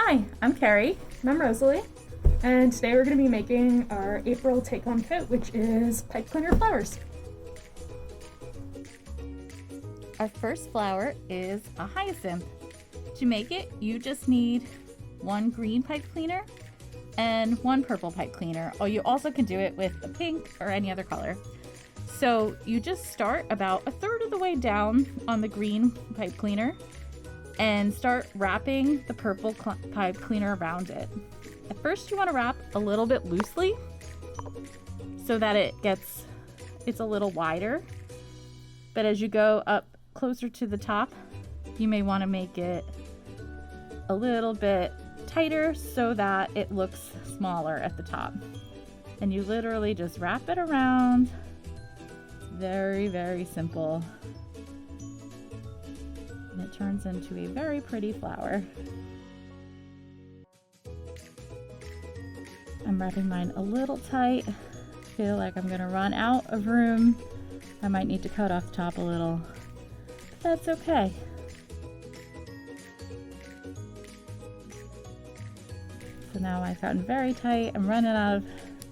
Hi, I'm Carrie. And I'm Rosalie, and today we're going to be making our April take-home kit, which is pipe cleaner flowers. Our first flower is a hyacinth. To make it, you just need one green pipe cleaner and one purple pipe cleaner, or you also can do it with a pink or any other color. So you just start about a third of the way down on the green pipe cleaner and start wrapping the purple pipe cleaner around it. At first you want to wrap a little bit loosely so that it's a little wider. But as you go up closer to the top, you may want to make it a little bit tighter so that it looks smaller at the top. And you literally just wrap it around. Very, very simple. And it turns into a very pretty flower. I'm wrapping mine a little tight. Feel like I'm gonna run out of room. I might need to cut off the top a little, but that's okay. So now I've gotten very tight. I'm running out of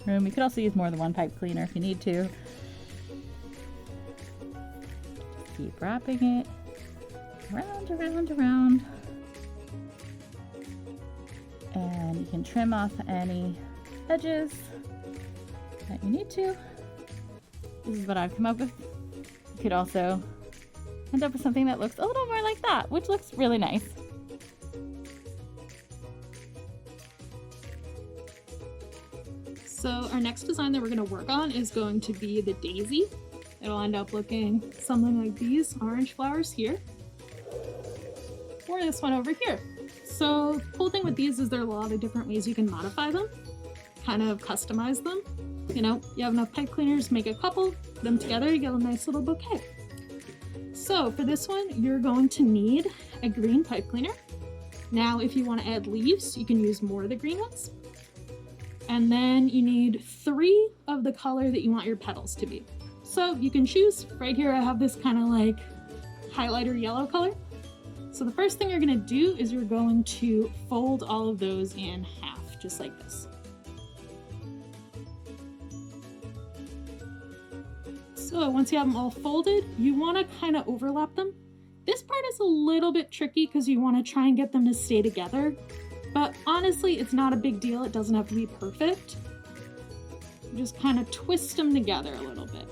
room. You could also use more than one pipe cleaner if you need to. Keep wrapping it round, around, around. And you can trim off any edges that you need to. This is what I've come up with. You could also end up with something that looks a little more like that, which looks really nice. So our next design that we're going to work on is going to be the daisy. It'll end up looking something like these orange flowers here, or this one over here. So the cool thing with these is there are a lot of different ways you can modify them, kind of customize them. You know, you have enough pipe cleaners, make a couple, put them together, you get a nice little bouquet. So for this one, you're going to need a green pipe cleaner. Now, if you want to add leaves, you can use more of the green ones. And then you need 3 of the color that you want your petals to be. So you can choose. Right here I have this kind of like highlighter yellow color. So the first thing you're going to do is you're going to fold all of those in half, just like this. So once you have them all folded, you want to kind of overlap them. This part is a little bit tricky because you want to try and get them to stay together. But honestly, it's not a big deal. It doesn't have to be perfect. You just kind of twist them together a little bit.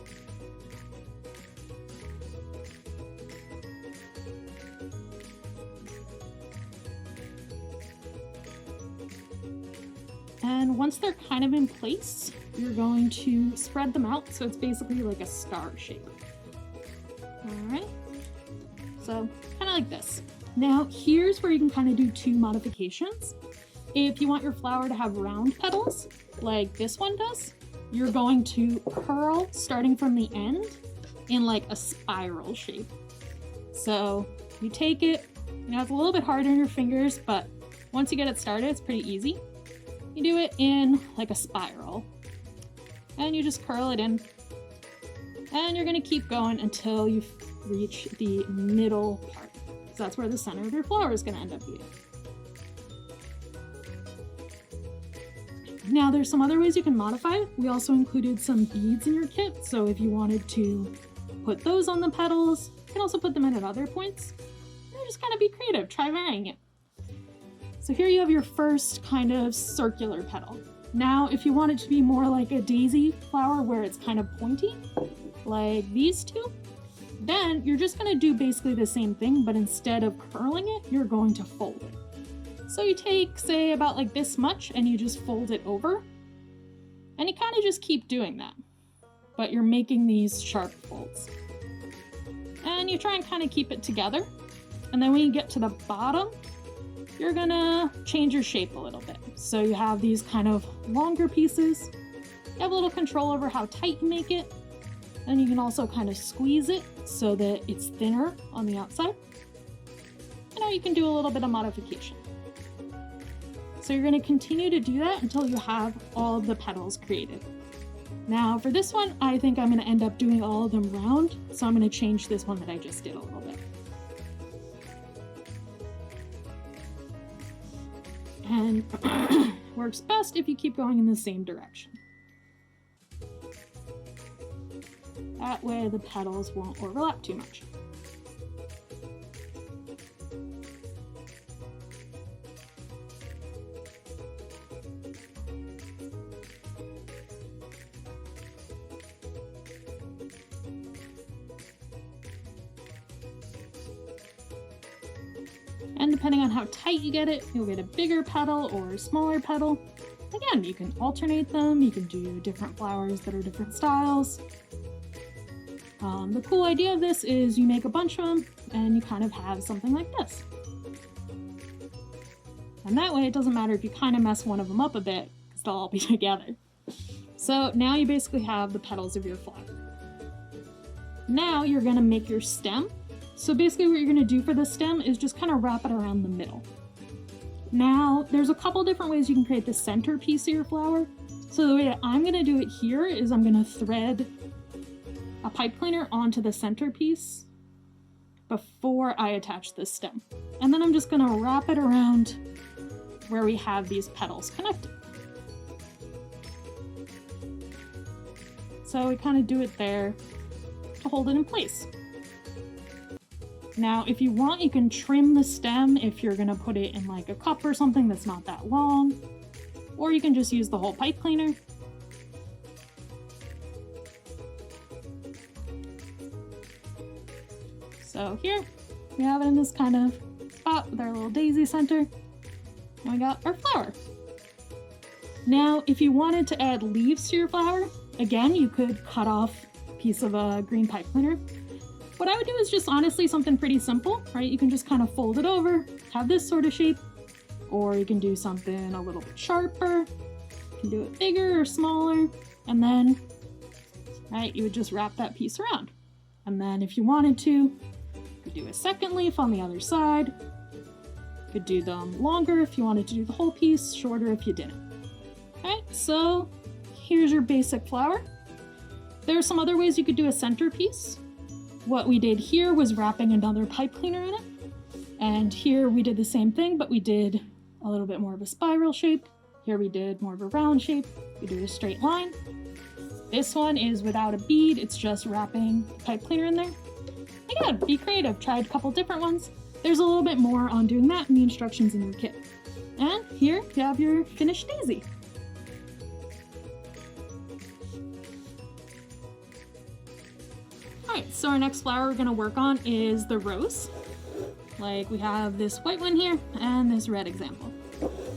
And once they're kind of in place, you're going to spread them out so it's basically like a star shape. All right, so kind of like this. Now here's where you can kind of do 2 modifications. If you want your flower to have round petals, like this one does, you're going to curl starting from the end in like a spiral shape. So you take it, you know, it's a little bit harder on your fingers, but once you get it started, it's pretty easy. You do it in like a spiral and you just curl it in, and you're going to keep going until you reach the middle part. So that's where the center of your flower is going to end up being. Now there's some other ways you can modify it. We also included some beads in your kit, so if you wanted to put those on the petals, you can also put them in at other points. Or just kind of be creative, try varying it. So here you have your first kind of circular petal. Now if you want it to be more like a daisy flower where it's kind of pointy, like these two, then you're just going to do basically the same thing, but instead of curling it, you're going to fold it. So you take, say, about like this much and you just fold it over, and you kind of just keep doing that, but you're making these sharp folds. And you try and kind of keep it together. And then when you get to the bottom, you're gonna change your shape a little bit. So you have these kind of longer pieces. You have a little control over how tight you make it. And you can also kind of squeeze it so that it's thinner on the outside. And you can do a little bit of modification. So you're going to continue to do that until you have all of the petals created. Now for this one, I think I'm going to end up doing all of them round. So I'm going to change this one that I just did a little bit. and works best if you keep going in the same direction. That way the petals won't overlap too much. And depending on how tight you get it, you'll get a bigger petal or a smaller petal. Again, you can alternate them, you can do different flowers that are different styles. The cool idea of this is you make a bunch of them and you kind of have something like this. And that way it doesn't matter if you kind of mess one of them up a bit, because they'll all be together. So now you basically have the petals of your flower. Now you're gonna make your stem. So basically what you're gonna do for the stem is just kind of wrap it around the middle. Now, there's a couple different ways you can create the centerpiece of your flower. So the way that I'm gonna do it here is I'm gonna thread a pipe cleaner onto the centerpiece before I attach the stem. And then I'm just gonna wrap it around where we have these petals connected. So we kind of do it there to hold it in place. Now, if you want, you can trim the stem if you're gonna put it in like a cup or something that's not that long, or you can just use the whole pipe cleaner. So here, we have it in this kind of spot with our little daisy center, and we got our flower. Now, if you wanted to add leaves to your flower, again, you could cut off a piece of a green pipe cleaner. What I would do is just honestly something pretty simple, right? You can just kind of fold it over, have this sort of shape, or you can do something a little bit sharper. You can do it bigger or smaller, and then, right, you would just wrap that piece around. And then if you wanted to, you could do a second leaf on the other side. You could do them longer if you wanted to do the whole piece, shorter if you didn't. Alright, so here's your basic flower. There are some other ways you could do a centerpiece. What we did here was wrapping another pipe cleaner in it. And here we did the same thing, but we did a little bit more of a spiral shape. Here we did more of a round shape. We did a straight line. This one is without a bead, it's just wrapping the pipe cleaner in there. Again, be creative, tried a couple different ones. There's a little bit more on doing that in the instructions in your kit. And here you have your finished daisy. Alright, so our next flower we're gonna work on is the rose. Like we have this white one here and this red example.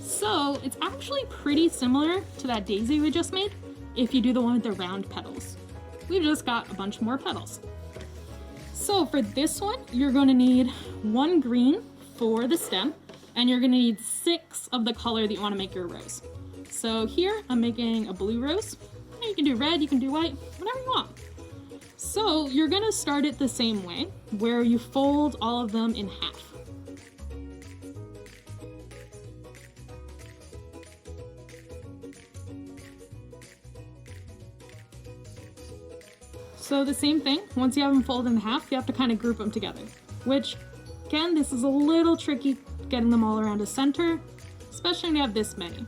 So it's actually pretty similar to that daisy we just made if you do the one with the round petals. We've just got a bunch more petals. So for this one, you're gonna need 1 green for the stem, and you're gonna need 6 of the color that you wanna make your rose. So here, I'm making a blue rose. You can do red, you can do white, whatever you want. So you're gonna start it the same way, where you fold all of them in half. So the same thing, once you have them folded in half, you have to kind of group them together, which, again, this is a little tricky getting them all around a center, especially when you have this many.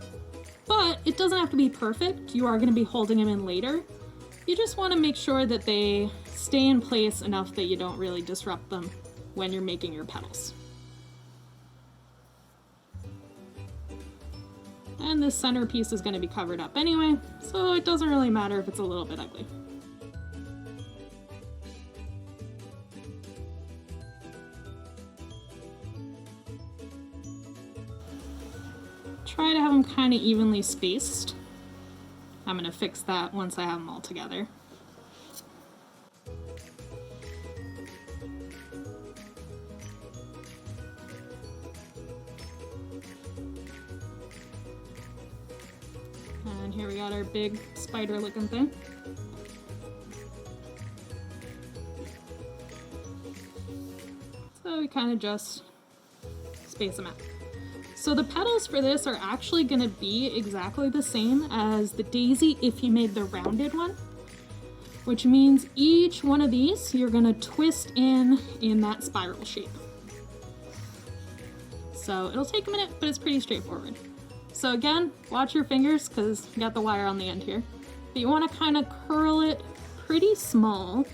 But it doesn't have to be perfect. You are going to be holding them in later. You just want to make sure that they stay in place enough that you don't really disrupt them when you're making your petals. And this centerpiece is going to be covered up anyway, so it doesn't really matter if it's a little bit ugly. Try to have them kind of evenly spaced. I'm going to fix that once I have them all together. And here we got our big spider looking thing. So we kind of just space them out. So the petals for this are actually going to be exactly the same as the daisy if you made the rounded one, which means each one of these you're going to twist in that spiral shape. So it'll take a minute, but it's pretty straightforward. So again, watch your fingers because you got the wire on the end here. But you want to kind of curl it pretty small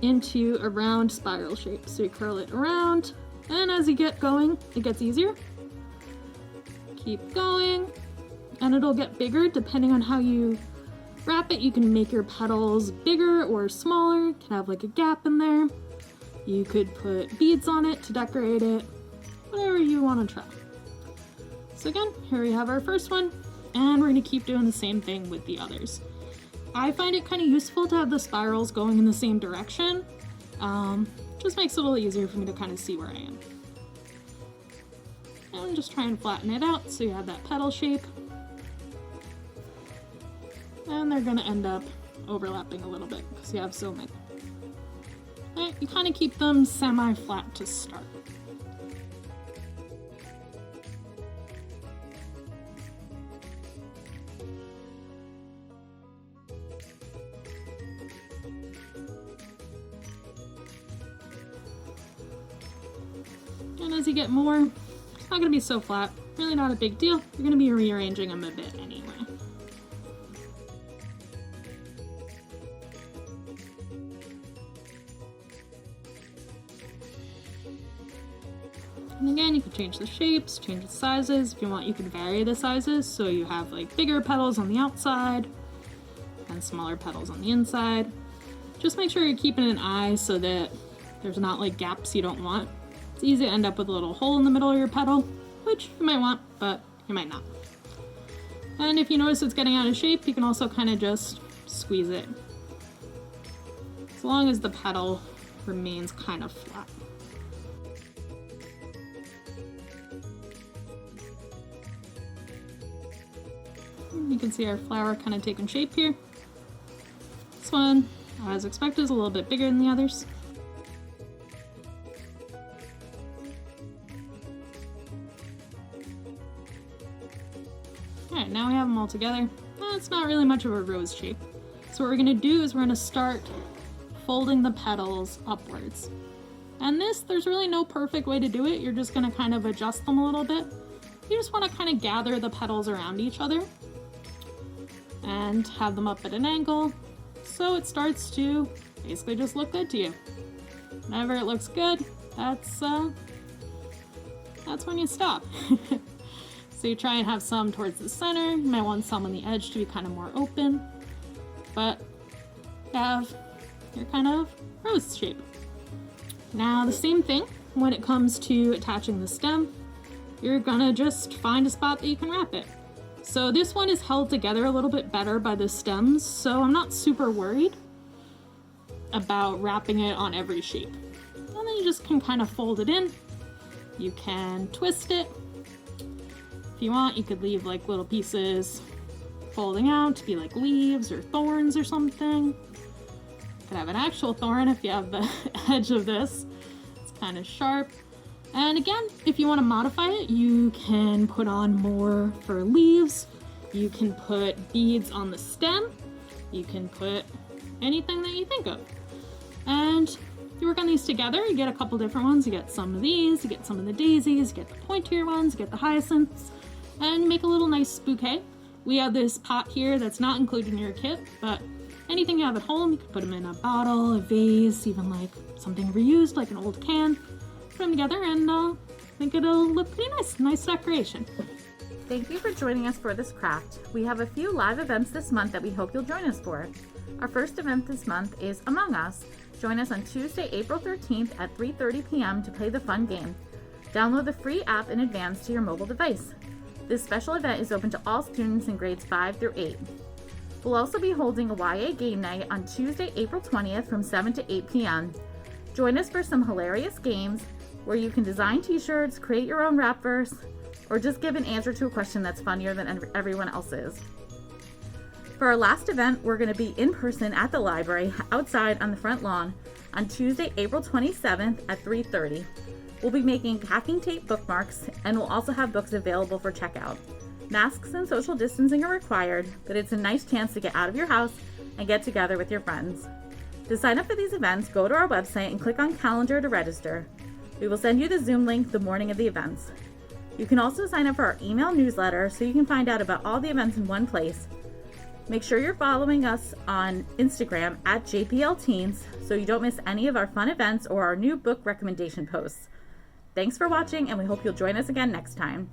into a round spiral shape. So you curl it around, and as you get going, it gets easier. Keep going, and it'll get bigger depending on how you wrap it. You can make your petals bigger or smaller. You can have like a gap in there. You could put beads on it to decorate it, whatever you want to try. So again, here we have our first one, and we're going to keep doing the same thing with the others. I find it kind of useful to have the spirals going in the same direction. Just makes it a little easier for me to kind of see where I am. And just try and flatten it out so you have that petal shape. And they're going to end up overlapping a little bit because you have so many. And you kind of keep them semi-flat to start. And as you get more, it's not going to be so flat. Really not a big deal. You're going to be rearranging them a bit anyway. And again, you can change the shapes, change the sizes. If you want, you can vary the sizes. So you have like bigger petals on the outside and smaller petals on the inside. Just make sure you're keeping an eye so that there's not like gaps you don't want. It's easy to end up with a little hole in the middle of your petal, which you might want, but you might not. And if you notice it's getting out of shape, you can also kind of just squeeze it. As long as the petal remains kind of flat. You can see our flower kind of taking shape here. This one, as expected, is a little bit bigger than the others. Alright, now we have them all together. It's not really much of a rose shape. So what we're going to do is we're going to start folding the petals upwards. And this, there's really no perfect way to do it. You're just going to kind of adjust them a little bit. You just want to kind of gather the petals around each other and have them up at an angle so it starts to basically just look good to you. Whenever it looks good, that's when you stop. So you try and have some towards the center. You might want some on the edge to be kind of more open, but you have your kind of rose shape. Now the same thing when it comes to attaching the stem. You're gonna just find a spot that you can wrap it. So this one is held together a little bit better by the stems, so I'm not super worried about wrapping it on every shape. And then you just can kind of fold it in. You can twist it. If you want, you could leave like little pieces folding out to be like leaves or thorns or something. You could have an actual thorn if you have the edge of this. It's kind of sharp. And again, if you want to modify it, you can put on more for leaves. You can put beads on the stem. You can put anything that you think of. And you work on these together. You get a couple different ones. You get some of these, you get some of the daisies, you get the pointier ones, you get the hyacinths, and make a little nice bouquet. We have this pot here that's not included in your kit, but anything you have at home, you can put them in a bottle, a vase, even like something reused, like an old can. Put them together and I think it'll look pretty nice. Nice decoration. Thank you for joining us for this craft. We have a few live events this month that we hope you'll join us for. Our first event this month is Among Us. Join us on Tuesday, April 13th at 3:30 p.m. to play the fun game. Download the free app in advance to your mobile device. This special event is open to all students in grades 5 through 8. We'll also be holding a YA game night on Tuesday, April 20th from 7 to 8 p.m. Join us for some hilarious games where you can design t-shirts, create your own rap verse, or just give an answer to a question that's funnier than everyone else's. For our last event, we're going to be in person at the library outside on the front lawn on Tuesday, April 27th at 3:30. We'll be making packing tape bookmarks, and we'll also have books available for checkout. Masks and social distancing are required, but it's a nice chance to get out of your house and get together with your friends. To sign up for these events, go to our website and click on calendar to register. We will send you the Zoom link the morning of the events. You can also sign up for our email newsletter so you can find out about all the events in one place. Make sure you're following us on Instagram at JPL Teens so you don't miss any of our fun events or our new book recommendation posts. Thanks for watching, and we hope you'll join us again next time.